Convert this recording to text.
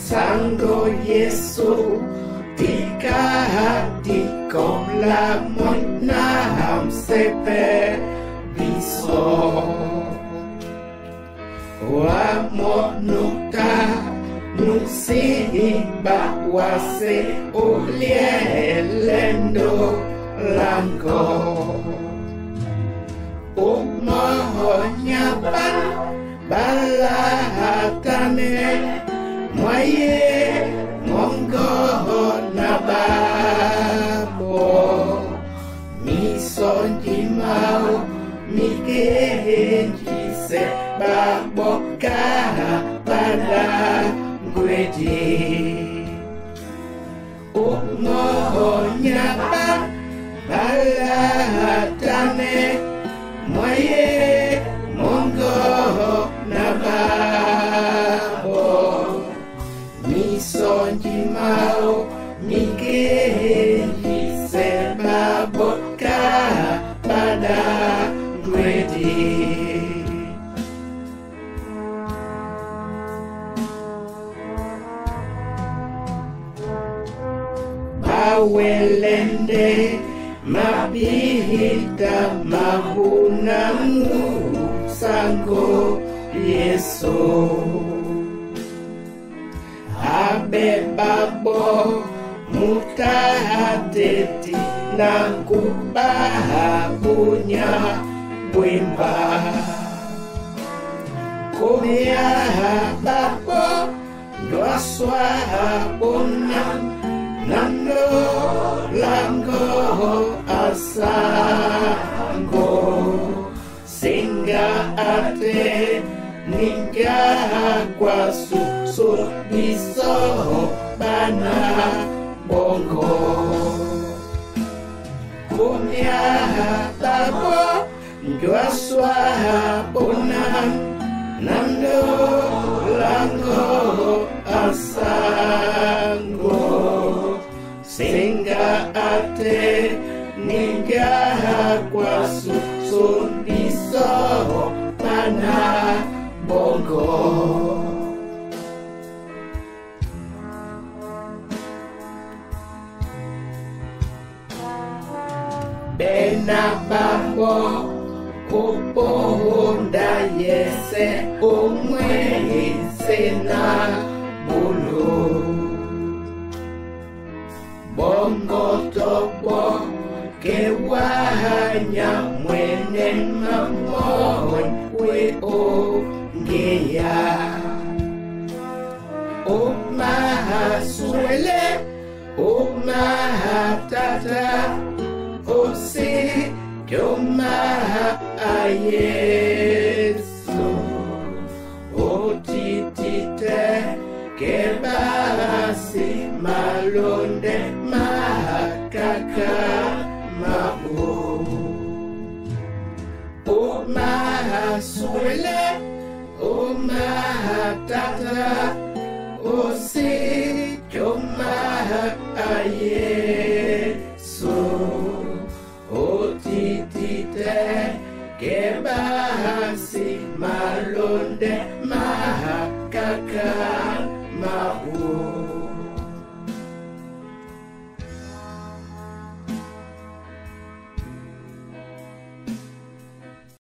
Sango Yesu tika hati la mona ham sepe biso wa monuka nusi wase ulielendo lango umohonyapan balahatane moye mongo nababo misonjimao mikenji se baboka pada gwedi umohonyapan balahatane moye mongo nababo misonjimao mikenji se baboka pada gwedi bawelende mabihita mahunamu sango Yesu abe babo mutahateti na kubahabunya bwimba kumia babo ndwaswa bonam nando lango asango singa ate ninga kwa susu biso bana bongo kumia babo ndwaswa bonam nando lango asango singa ate ninga kwa susu biso bana bongo bena babo kuponda yese umwe sena bulu bongo topo ke wahanya mwene mamon we o ngeya o mahasuele o mahatata o si Joma ayesu o titite kebasi malonde makaka mabu o mahasuele o mahatata o si joma ayesu o titite kebasi malonde